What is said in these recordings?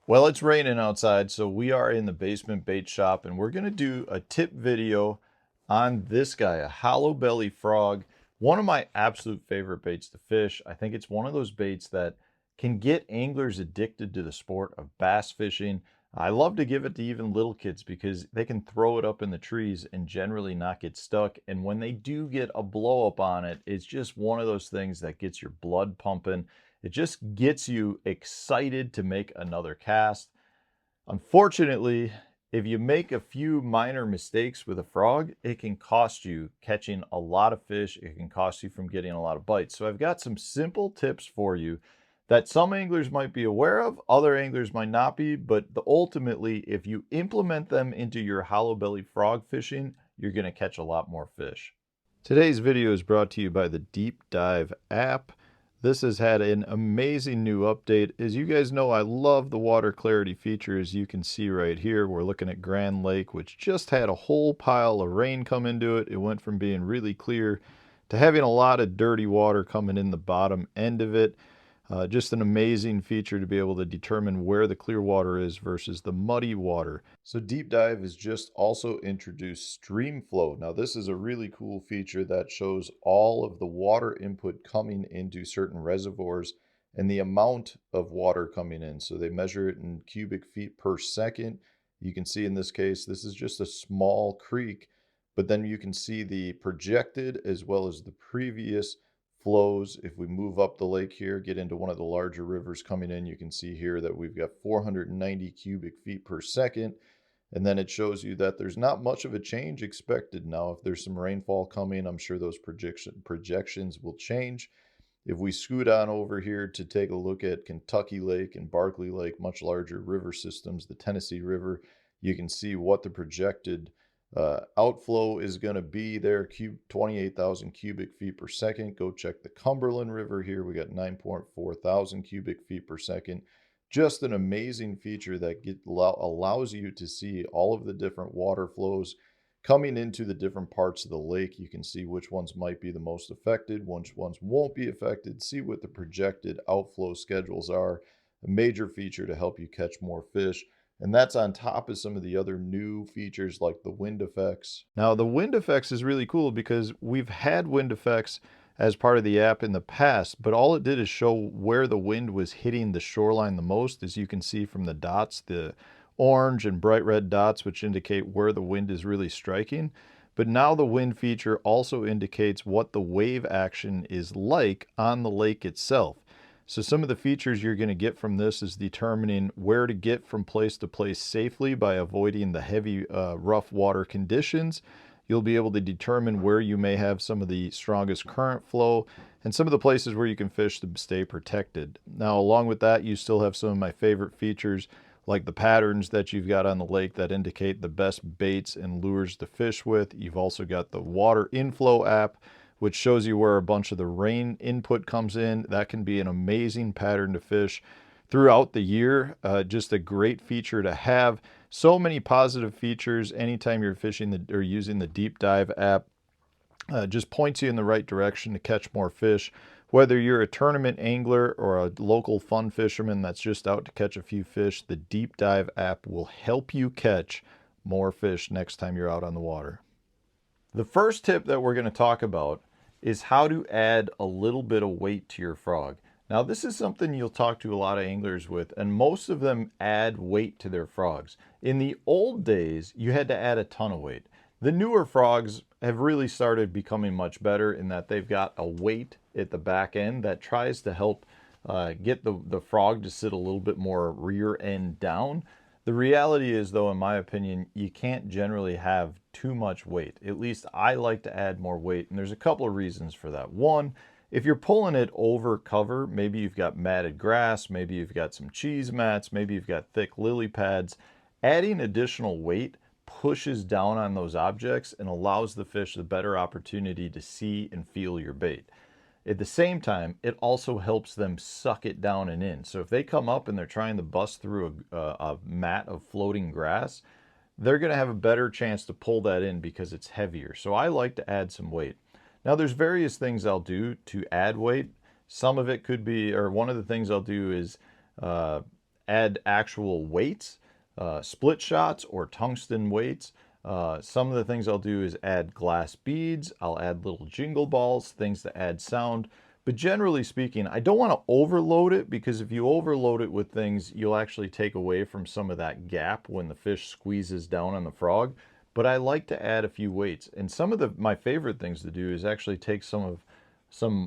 Well, it's raining outside, so we are in the basement bait shop, and we're going to do a tip video on this guy, a hollow belly frog. One of my absolute favorite baits to fish. I think it's one of those baits that can get anglers addicted to the sport of bass fishing. I love to give it to even little kids because they can throw it up in the trees and generally not get stuck. And when they do get a blow up on it, it's just one of those things that gets your blood pumping. It just gets you excited to make another cast. Unfortunately, if you make a few minor mistakes with a frog, it can cost you catching a lot of fish. It can cost you from getting a lot of bites. So I've got some simple tips for you that some anglers might be aware of, other anglers might not be, but ultimately, if you implement them into your hollow belly frog fishing, you're going to catch a lot more fish. Today's video is brought to you by the Deep Dive app. This has had an amazing new update. As you guys know, I love the water clarity feature. As you can see right here, we're looking at Grand Lake, which just had a whole pile of rain come into it. It went from being really clear to having a lot of dirty water coming in the bottom end of it. Just an amazing feature to be able to determine where the clear water is versus the muddy water. So Deep Dive has just also introduced stream flow. Now this is a really cool feature that shows all of the water input coming into certain reservoirs and the amount of water coming in. So they measure it in cubic feet per second. You can see in this case, this is just a small creek, but then you can see the projected as well as the previous flows. If we move up the lake here, get into one of the larger rivers coming in, you can see here that we've got 490 cubic feet per second. And then it shows you that there's not much of a change expected. Now, if there's some rainfall coming, I'm sure those projections will change. If we scoot on over here to take a look at Kentucky Lake and Barkley Lake, much larger river systems, the Tennessee River, you can see what the projected outflow is going to be there, 28,000 cubic feet per second. Go check the Cumberland River here. We got 9.4 thousand cubic feet per second. Just an amazing feature that allows you to see all of the different water flows coming into the different parts of the lake. You can see which ones might be the most affected, which ones won't be affected, see what the projected outflow schedules are. A major feature to help you catch more fish. And that's on top of some of the other new features like the wind effects. Now, the wind effects is really cool because we've had wind effects as part of the app in the past, but all it did is show where the wind was hitting the shoreline the most, as you can see from the dots, the orange and bright red dots, which indicate where the wind is really striking. But now the wind feature also indicates what the wave action is like on the lake itself. So some of the features you're going to get from this is determining where to get from place to place safely by avoiding the heavy, rough water conditions. You'll be able to determine where you may have some of the strongest current flow and some of the places where you can fish to stay protected. Now, along with that, you still have some of my favorite features like the patterns that you've got on the lake that indicate the best baits and lures to fish with. You've also got the water inflow app, which shows you where a bunch of the rain input comes in. That can be an amazing pattern to fish throughout the year. Just a great feature to have. So many positive features anytime you're fishing or using the Deep Dive app. Just points you in the right direction to catch more fish. Whether you're a tournament angler or a local fun fisherman that's just out to catch a few fish, the Deep Dive app will help you catch more fish next time you're out on the water. The first tip that we're going to talk about is how to add a little bit of weight to your frog. Now, this is something you'll talk to a lot of anglers with, and most of them add weight to their frogs. In the old days, you had to add a ton of weight. The newer frogs have really started becoming much better in that they've got a weight at the back end that tries to help get the frog to sit a little bit more rear end down. The reality is, though, in my opinion, you can't generally have too much weight. At least I like to add more weight, and there's a couple of reasons for that. One, if you're pulling it over cover, maybe you've got matted grass, maybe you've got some cheese mats, maybe you've got thick lily pads, adding additional weight pushes down on those objects and allows the fish a better opportunity to see and feel your bait. At the same time, it also helps them suck it down and in. So if they come up and they're trying to bust through a mat of floating grass, they're going to have a better chance to pull that in because it's heavier. So I like to add some weight. Now, there's various things I'll do to add weight. Some of it could be, or one of the things I'll do is add actual weights, split shots or tungsten weights. Some of the things I'll do is add glass beads. I'll add little jingle balls, things to add sound. But generally speaking, I don't want to overload it, because if you overload it with things, you'll actually take away from some of that gap when the fish squeezes down on the frog. But I like to add a few weights. And some of my favorite things to do is actually take some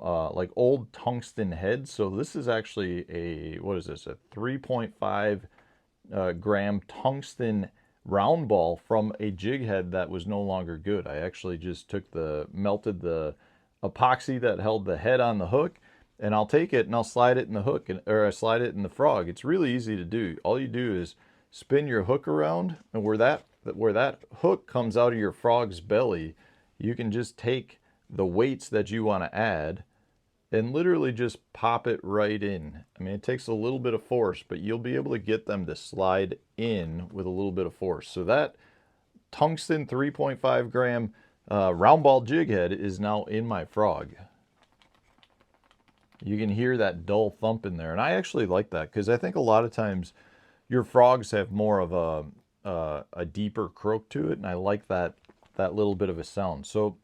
like old tungsten heads. So this is actually a, what is this? A 3.5 gram tungsten round ball from a jig head that was no longer good. I actually just melted the epoxy that held the head on the hook, and I'll take it and I'll slide it in the hook, or I slide it in the frog. It's really easy to do. All you do is spin your hook around, and where that hook comes out of your frog's belly, you can just take the weights that you want to add and literally just pop it right in. I mean, it takes a little bit of force, but you'll be able to get them to slide in with a little bit of force. So that tungsten 3.5 gram round ball jig head is now in my frog. You can hear that dull thump in there. And I actually like that, because I think a lot of times your frogs have more of a deeper croak to it. And I like that little bit of a sound. So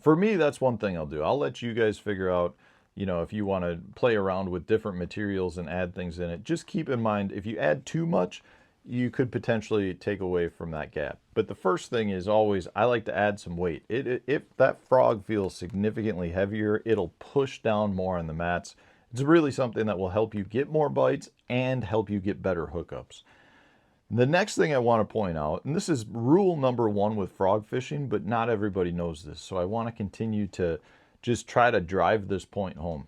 for me, that's one thing I'll do. I'll let you guys figure out, you know, if you want to play around with different materials and add things in it. Just keep in mind, if you add too much, you could potentially take away from that gap. But the first thing is always, I like to add some weight. If that frog feels significantly heavier, it'll push down more on the mats. It's really something that will help you get more bites and help you get better hookups. The next thing I want to point out, and this is rule number 1 with frog fishing, but not everybody knows this, so I want to continue to just try to drive this point home.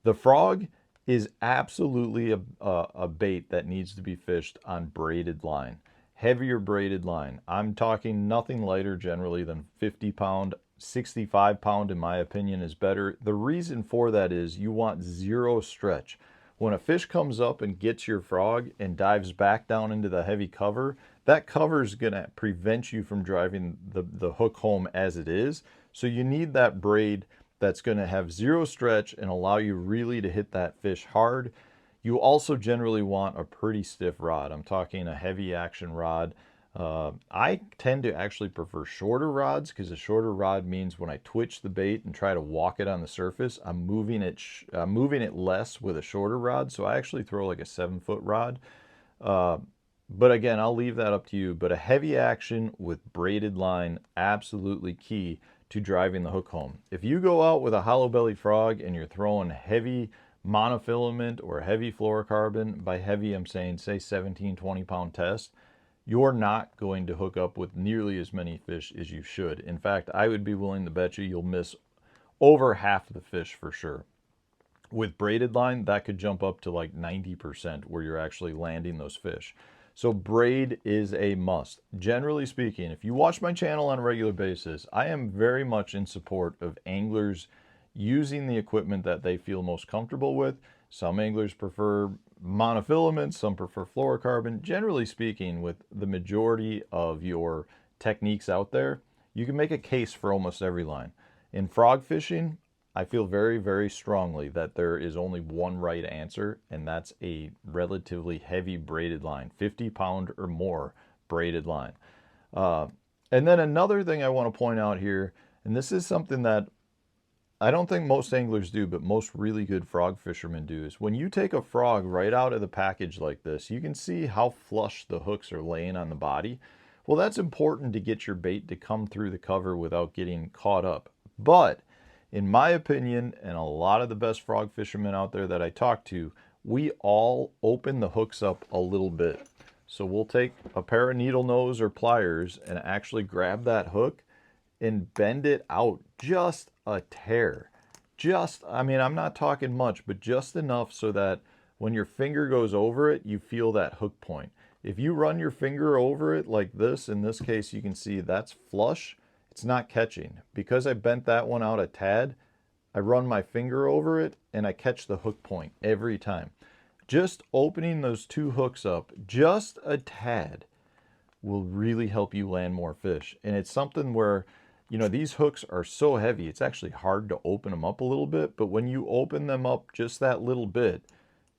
The frog is absolutely a bait that needs to be fished on braided line, heavier braided line. I'm talking nothing lighter generally than 50 pound, 65 pound in my opinion is better. The reason for that is you want zero stretch. When a fish comes up and gets your frog and dives back down into the heavy cover, that cover is going to prevent you from driving the hook home as it is. So you need that braid that's going to have zero stretch and allow you really to hit that fish hard. You also generally want a pretty stiff rod. I'm talking a heavy action rod. I tend to actually prefer shorter rods, because a shorter rod means when I twitch the bait and try to walk it on the surface, I'm moving it less with a shorter rod. So I actually throw like a 7-foot rod. But again, I'll leave that up to you. But a heavy action with braided line, absolutely key to driving the hook home. If you go out with a hollow belly frog and you're throwing heavy monofilament or heavy fluorocarbon, by heavy I'm saying say 17-20 pound test, you're not going to hook up with nearly as many fish as you should. In fact, I would be willing to bet you'll miss over half the fish for sure. With braided line, that could jump up to like 90% where you're actually landing those fish. So braid is a must. Generally speaking, if you watch my channel on a regular basis, I am very much in support of anglers using the equipment that they feel most comfortable with. Some anglers prefer monofilaments, some prefer fluorocarbon. Generally speaking, with the majority of your techniques out there, you can make a case for almost every line. In frog fishing, I feel very, very strongly that there is only one right answer, and that's a relatively heavy braided line, 50 pound or more braided line. And then another thing I want to point out here, and this is something that I don't think most anglers do, but most really good frog fishermen do, is when you take a frog right out of the package like this, you can see how flush the hooks are laying on the body. Well, that's important to get your bait to come through the cover without getting caught up. But in my opinion, and a lot of the best frog fishermen out there that I talk to, we all open the hooks up a little bit. So we'll take a pair of needle nose or pliers and actually grab that hook and bend it out just a tear. I mean, I'm not talking much, but just enough so that when your finger goes over it, you feel that hook point. If you run your finger over it like this, in this case, you can see that's flush. It's not catching. Because I bent that one out a tad, I run my finger over it and I catch the hook point every time. Just opening those two hooks up just a tad will really help you land more fish. And it's something where, you know, these hooks are so heavy, it's actually hard to open them up a little bit, but when you open them up just that little bit,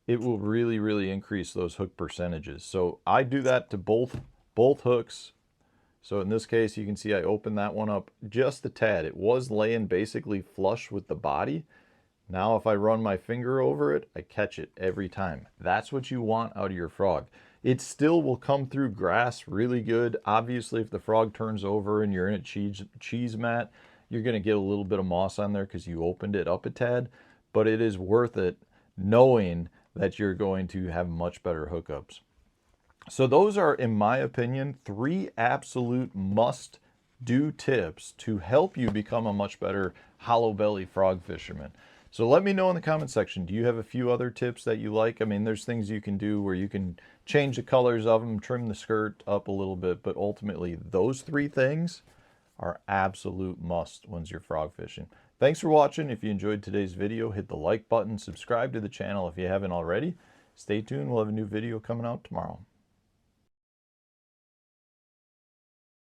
it will really, really increase those hook percentages. So I do that to both hooks. So in this case, you can see I opened that one up just a tad. It was laying basically flush with the body. Now if I run my finger over it, I catch it every time. That's what you want out of your frog. It still will come through grass really good. Obviously, if the frog turns over and you're in a cheese mat, you're going to get a little bit of moss on there because you opened it up a tad. But it is worth it knowing that you're going to have much better hookups. So those are, in my opinion, 3 absolute must-do tips to help you become a much better hollow belly frog fisherman. So let me know in the comment section, do you have a few other tips that you like? I mean, there's things you can do where you can change the colors of them, trim the skirt up a little bit, but ultimately those 3 things are absolute must once you're frog fishing. Thanks for watching. If you enjoyed today's video, hit the like button, subscribe to the channel if you haven't already. Stay tuned, we'll have a new video coming out tomorrow.